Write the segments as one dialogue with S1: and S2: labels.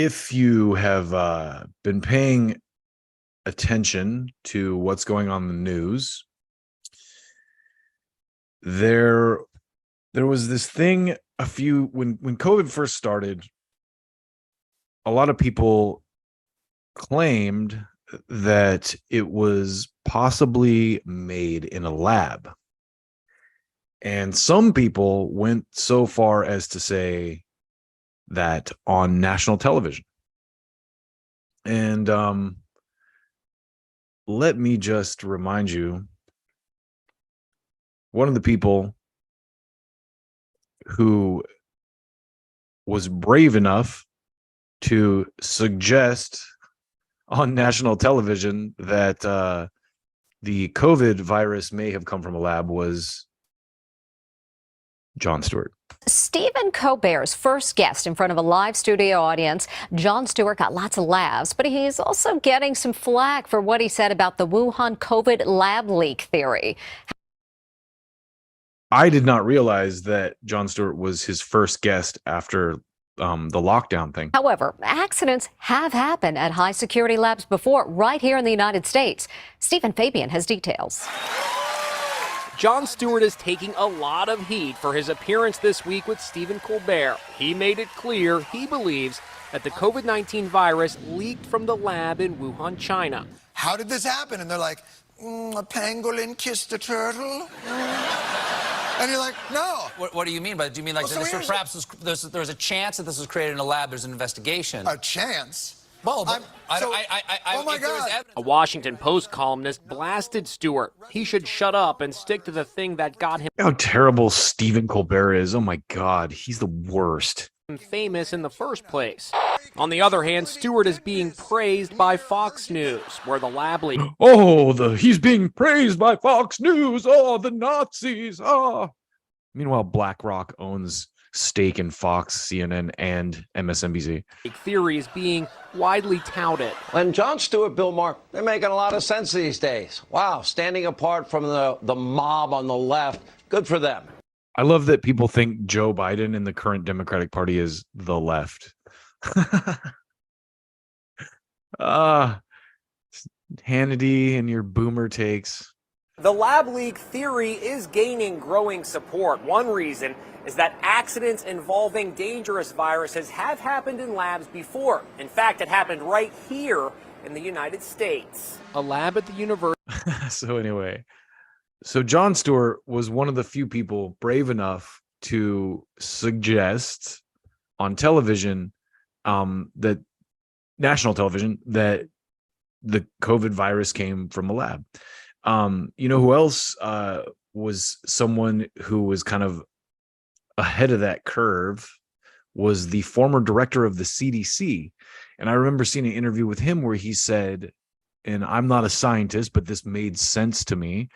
S1: If you have been paying attention to what's going on in the news, there was this thing when COVID first started. A lot of people claimed that it was possibly made in a lab. And some people went so far as to say that on national television. And let me just remind you, one of the people who was brave enough to suggest on national television that the COVID virus may have come from a lab was Jon Stewart.
S2: Stephen Colbert's first guest in front of a live studio audience. Jon Stewart got lots of laughs, but he's also getting some flack for what he said about the Wuhan COVID lab leak theory.
S1: I did not realize that Jon Stewart was his first guest after the lockdown thing.
S2: However, accidents have happened at high security labs before, right here in the United States. Stephen Fabian has details.
S3: Jon Stewart is taking a lot of heat for his appearance this week with Stephen Colbert. He made it clear he believes that the COVID-19 virus leaked from the lab in Wuhan, China.
S4: How did this happen? And they're like, a pangolin kissed a turtle? And you're like, no.
S5: What do you mean by that? Do you mean like perhaps there's a chance that this was created in a lab, there's an investigation?
S4: A chance?
S5: Well, but
S4: oh my God.
S3: A Washington Post columnist blasted Stewart. He should shut up and stick to the thing that got him
S1: How terrible Stephen Colbert is. Oh my God, he's the worst.
S3: famous in the first place. On the other hand, Stewart is being praised by Fox News, where the lab leak.
S1: He's being praised by Fox News. Oh, the Nazis. Oh. Meanwhile, BlackRock owns stake in Fox, CNN, and MSNBC.
S3: Theory is being widely touted.
S6: And Jon Stewart, Bill Maher, they're making a lot of sense these days. Wow, standing apart from the mob on the left. Good for them.
S1: I love that people think Joe Biden and the current Democratic Party is the left. Hannity and your boomer takes.
S3: The lab leak theory is gaining growing support. One reason is that accidents involving dangerous viruses have happened in labs before. In fact, it happened right here in the United States. A lab at the university.
S1: So Jon Stewart was one of the few people brave enough to suggest on television, that national television, that the COVID virus came from a lab. You know who else was someone who was kind of ahead of that curve was the former director of the CDC. And I remember seeing an interview with him where he said, and I'm not a scientist, but this made sense to me.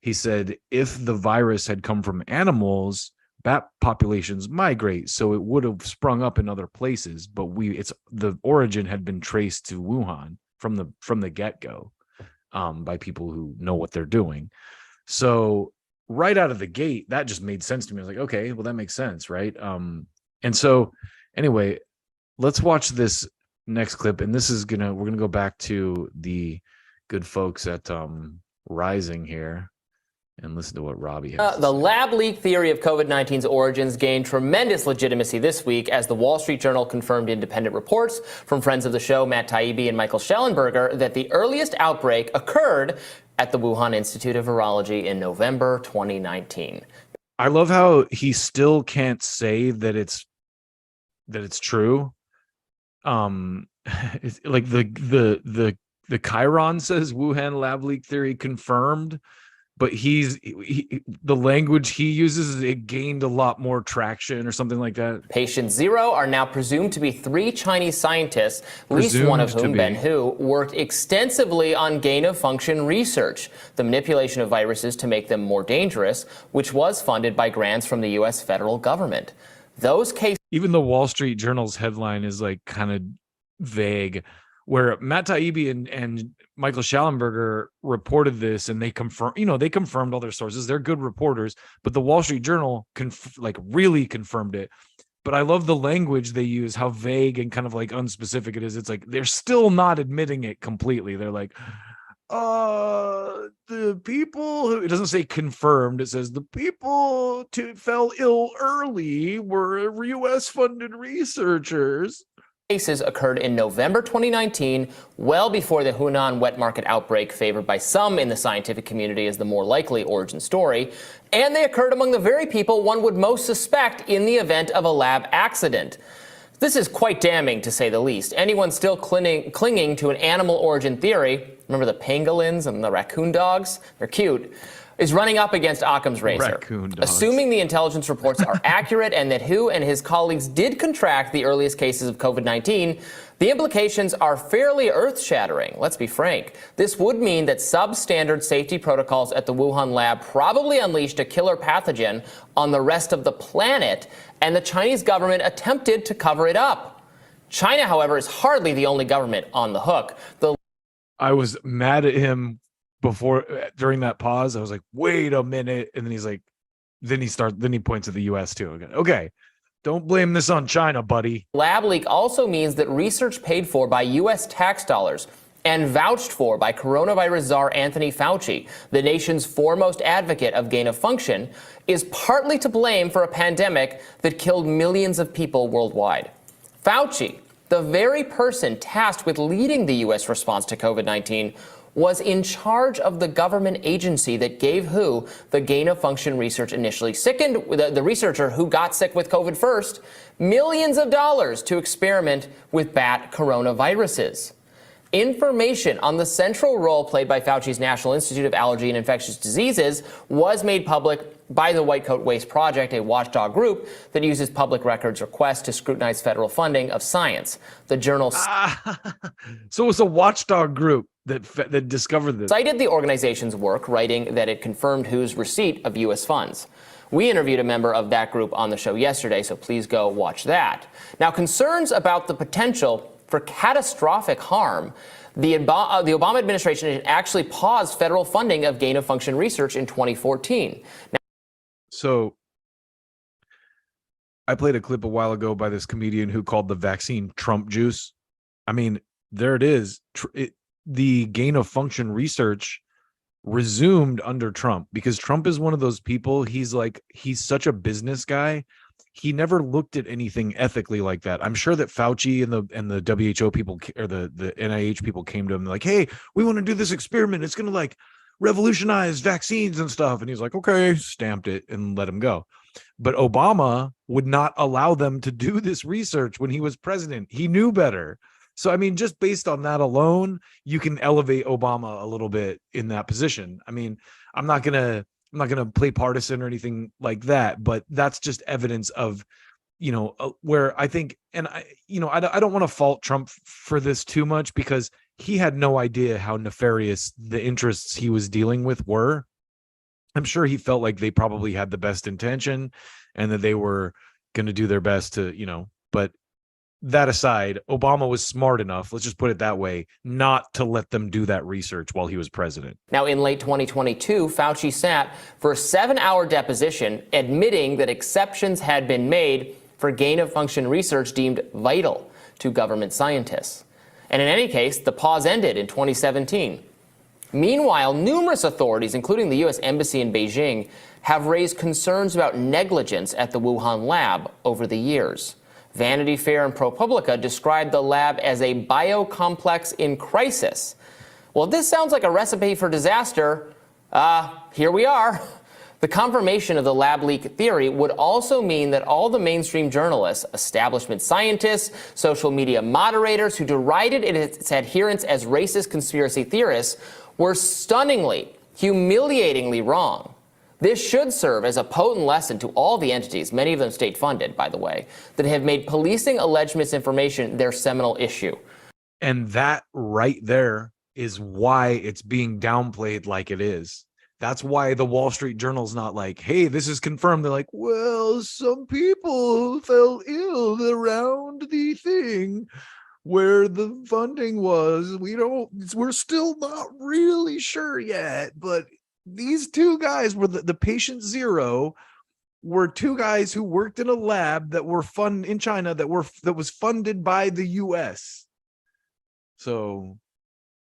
S1: He said, if the virus had come from animals, bat populations migrate, so it would have sprung up in other places, but the origin had been traced to Wuhan from the get-go. By people who know what they're doing. So right out of the gate, that just made sense to me. I was like, okay, well, that makes sense, right? And so anyway, let's watch this next clip. And this is we're gonna go back to the good folks at Rising here and listen to what Robbie has.
S7: The lab leak theory of COVID-19's origins gained tremendous legitimacy this week as the Wall Street Journal confirmed independent reports from friends of the show, Matt Taibbi and Michael Schellenberger, that the earliest outbreak occurred at the Wuhan Institute of Virology in November 2019.
S1: I love how he still can't say that it's true. It's like the Chiron says Wuhan lab leak theory confirmed. But the language he uses, it gained a lot more traction or something like that.
S7: Patient zero are now presumed to be 3 Chinese scientists, at least one of whom, Ben Hu, worked extensively on gain-of-function research, the manipulation of viruses to make them more dangerous, which was funded by grants from the U.S. federal government. Those cases...
S1: Even the Wall Street Journal's headline is like kind of vague, where Matt Taibbi and Michael Schellenberger reported this, and they confirmed all their sources. They're good reporters, but the Wall Street Journal really confirmed it. But I love the language they use, how vague and kind of like unspecific it is. It's like they're still not admitting it completely. They're like, the people who, it doesn't say confirmed, it says the people who fell ill early were US funded researchers.
S7: Cases occurred in November 2019, well before the Hunan wet market outbreak, favored by some in the scientific community as the more likely origin story. And they occurred among the very people one would most suspect in the event of a lab accident. This is quite damning, to say the least. Anyone still clinging to an animal origin theory, remember the pangolins and the raccoon dogs? They're cute. Is running up against Occam's razor. Assuming the intelligence reports are accurate and that Hu and his colleagues did contract the earliest cases of COVID-19, the implications are fairly earth-shattering. Let's be frank. This would mean that substandard safety protocols at the Wuhan lab probably unleashed a killer pathogen on the rest of the planet, and the Chinese government attempted to cover it up. China, however, is hardly the only government on the hook.
S1: I was mad at him during that pause. I was like, wait a minute. And then he's like, then he points at the US too. Okay, don't blame this on China, buddy.
S7: Lab leak also means that research paid for by US tax dollars and vouched for by coronavirus czar Anthony Fauci, the nation's foremost advocate of gain of function, is partly to blame for a pandemic that killed millions of people worldwide. Fauci, the very person tasked with leading the US response to COVID-19, was in charge of the government agency that gave Hu the gain-of-function research initially sickened, the researcher who got sick with COVID first, millions of dollars to experiment with bat coronaviruses. Information on the central role played by Fauci's National Institute of Allergy and Infectious Diseases was made public by the White Coat Waste Project, a watchdog group that uses public records requests to scrutinize federal funding of science. The journal
S1: So it's a watchdog group that discovered this.
S7: Cited the organization's work, writing that it confirmed Hu's receipt of U.S. funds. We interviewed a member of that group on the show yesterday, so please go watch that. Now, concerns about the potential for catastrophic harm, the Obama administration had actually paused federal funding of gain-of-function research in 2014.
S1: So I played a clip a while ago by this comedian who called the vaccine Trump juice. I mean, there it is. The gain of function research resumed under Trump because Trump is one of those people. He's such a business guy. He never looked at anything ethically like that. I'm sure that Fauci and the WHO people or the NIH people came to him like, hey, we want to do this experiment. It's going to like revolutionize vaccines and stuff. And he's like, okay, stamped it and let him go. But Obama would not allow them to do this research when he was president. He knew better. So, I mean, just based on that alone, you can elevate Obama a little bit in that position. I mean, I'm not gonna play partisan or anything like that, but that's just evidence of, where I think, and I don't want to fault Trump for this too much because he had no idea how nefarious the interests he was dealing with were. I'm sure he felt like they probably had the best intention and that they were going to do their best to, but that aside, Obama was smart enough, let's just put it that way, not to let them do that research while he was president.
S7: Now, in late 2022, Fauci sat for a 7-hour deposition admitting that exceptions had been made for gain-of-function research deemed vital to government scientists. And in any case, the pause ended in 2017. Meanwhile, numerous authorities, including the U.S. Embassy in Beijing, have raised concerns about negligence at the Wuhan lab over the years. Vanity Fair and ProPublica described the lab as a biocomplex in crisis. Well, if this sounds like a recipe for disaster, here we are. The confirmation of the lab leak theory would also mean that all the mainstream journalists, establishment scientists, social media moderators who derided its adherents as racist conspiracy theorists were stunningly, humiliatingly wrong. This should serve as a potent lesson to all the entities, many of them state-funded, by the way, that have made policing alleged misinformation their seminal issue.
S1: And that right there is why it's being downplayed like it is. That's why the Wall Street Journal's not like, hey, this is confirmed. They're like, well, some people fell ill around the thing where the funding was. We're still not really sure yet, but these two guys were the patient zero were two guys who worked in a lab that were in China that was funded by the US. So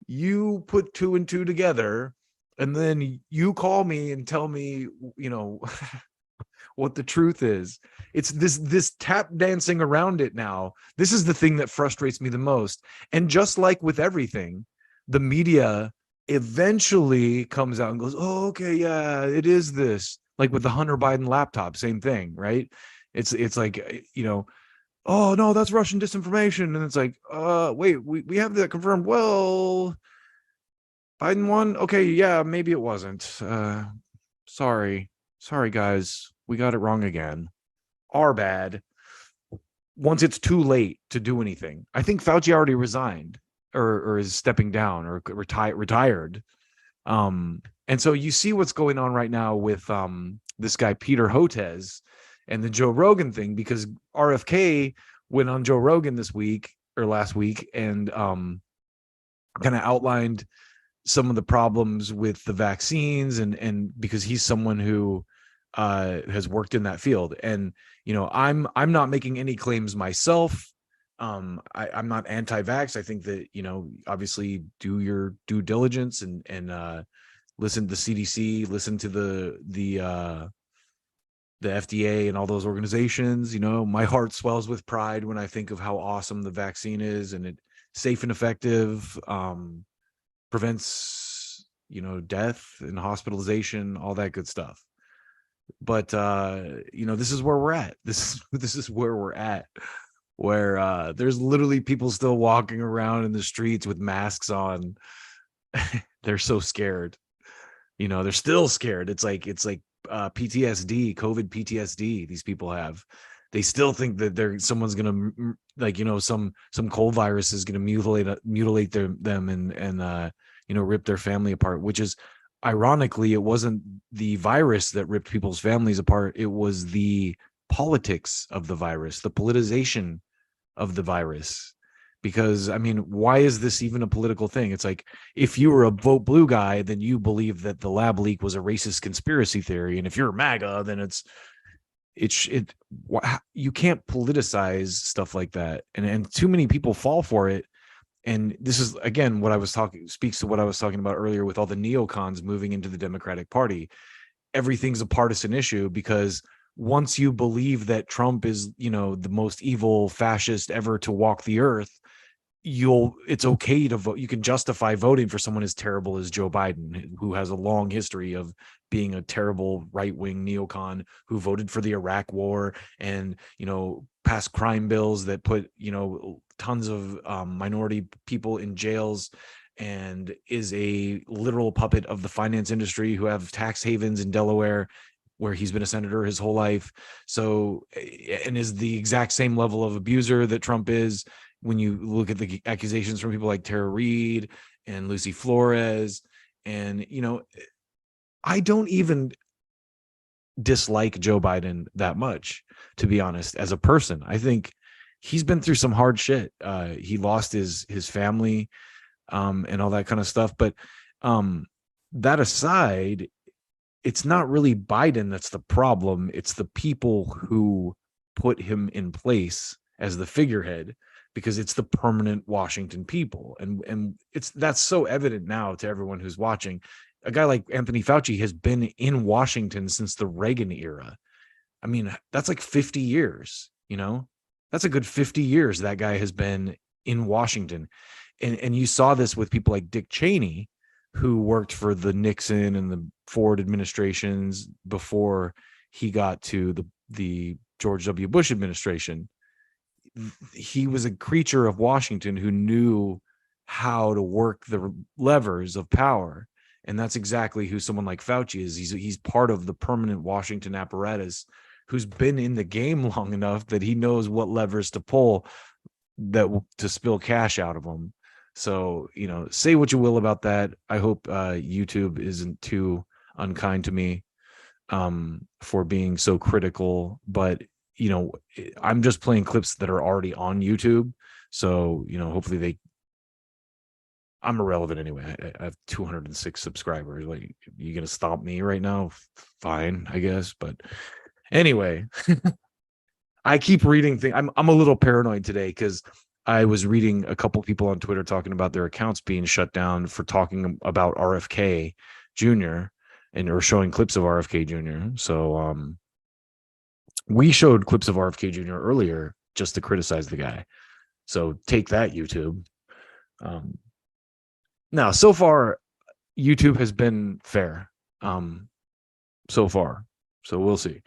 S1: you put two and two together, and then you call me and tell me, what the truth is. It's this tap dancing around it now. This is the thing that frustrates me the most. And just like with everything, the media eventually comes out and goes, oh, okay, yeah, it is this. Like with the Hunter Biden laptop, same thing, right? It's like, oh no, that's Russian disinformation. And it's like, wait, we have that confirmed. Well, Biden won. Okay, yeah, maybe it wasn't. Sorry guys, we got it wrong again. Our bad. Once it's too late to do anything. I think Fauci already resigned or is stepping down or retired. And so you see what's going on right now with this guy Peter Hotez and the Joe Rogan thing, because RFK went on Joe Rogan this week or last week and kind of outlined some of the problems with the vaccines and because he's someone who has worked in that field. And I'm not making any claims myself. I'm not anti-vax. I think that obviously do your due diligence and listen to the CDC, listen to the FDA and all those organizations. My heart swells with pride when I think of how awesome the vaccine is, and it's safe and effective, prevents death and hospitalization, all that good stuff. But this is where we're at. This is where we're at, where there's literally people still walking around in the streets with masks on. They're so scared. They're still scared. It's like PTSD, COVID PTSD these people have. They still think that someone's gonna some cold virus is gonna mutilate them and rip their family apart, which is ironically, it wasn't the virus that ripped people's families apart. It was the politics of the virus, the politicization of the virus. Because, why is this even a political thing? It's like, if you were a vote blue guy, then you believe that the lab leak was a racist conspiracy theory. And if you're a MAGA, then you can't politicize stuff like that. And too many people fall for it. And this is, again, speaks to what I was talking about earlier with all the neocons moving into the Democratic Party. Everything's a partisan issue, because once you believe that Trump is, the most evil fascist ever to walk the earth, it's okay to vote. You can justify voting for someone as terrible as Joe Biden, who has a long history of being a terrible right-wing neocon who voted for the Iraq war and, passed crime bills that put, tons of minority people in jails, and is a literal puppet of the finance industry who have tax havens in Delaware, where he's been a senator his whole life. So, and is the exact same level of abuser that Trump is. When you look at the accusations from people like Tara Reid and Lucy Flores, and, I don't even dislike Joe Biden that much, to be honest, as a person. I think he's been through some hard shit. He lost his family and all that kind of stuff. But that aside, it's not really Biden that's the problem. It's the people who put him in place as the figurehead, because it's the permanent Washington people. And that's so evident now to everyone who's watching. A guy like Anthony Fauci has been in Washington since the Reagan era. That's like 50 years, that's a good 50 years that guy has been in Washington. And you saw this with people like Dick Cheney, who worked for the Nixon and the Ford administrations before he got to the George W. Bush administration. He was a creature of Washington who knew how to work the levers of power. And that's exactly who someone like Fauci is. He's part of the permanent Washington apparatus, who's been in the game long enough that he knows what levers to pull to spill cash out of them. So, say what you will about that. I hope YouTube isn't too unkind to me for being so critical. But, I'm just playing clips that are already on YouTube. So, hopefully I'm irrelevant anyway. I have 206 subscribers. Like, you going to stop me right now? Fine, I guess. But Anyway, I keep reading things. I'm a little paranoid today because I was reading a couple people on Twitter talking about their accounts being shut down for talking about RFK Jr. or showing clips of RFK Jr. So we showed clips of RFK Jr. earlier just to criticize the guy. So take that, YouTube. Now, so far, YouTube has been fair. So far. So we'll see.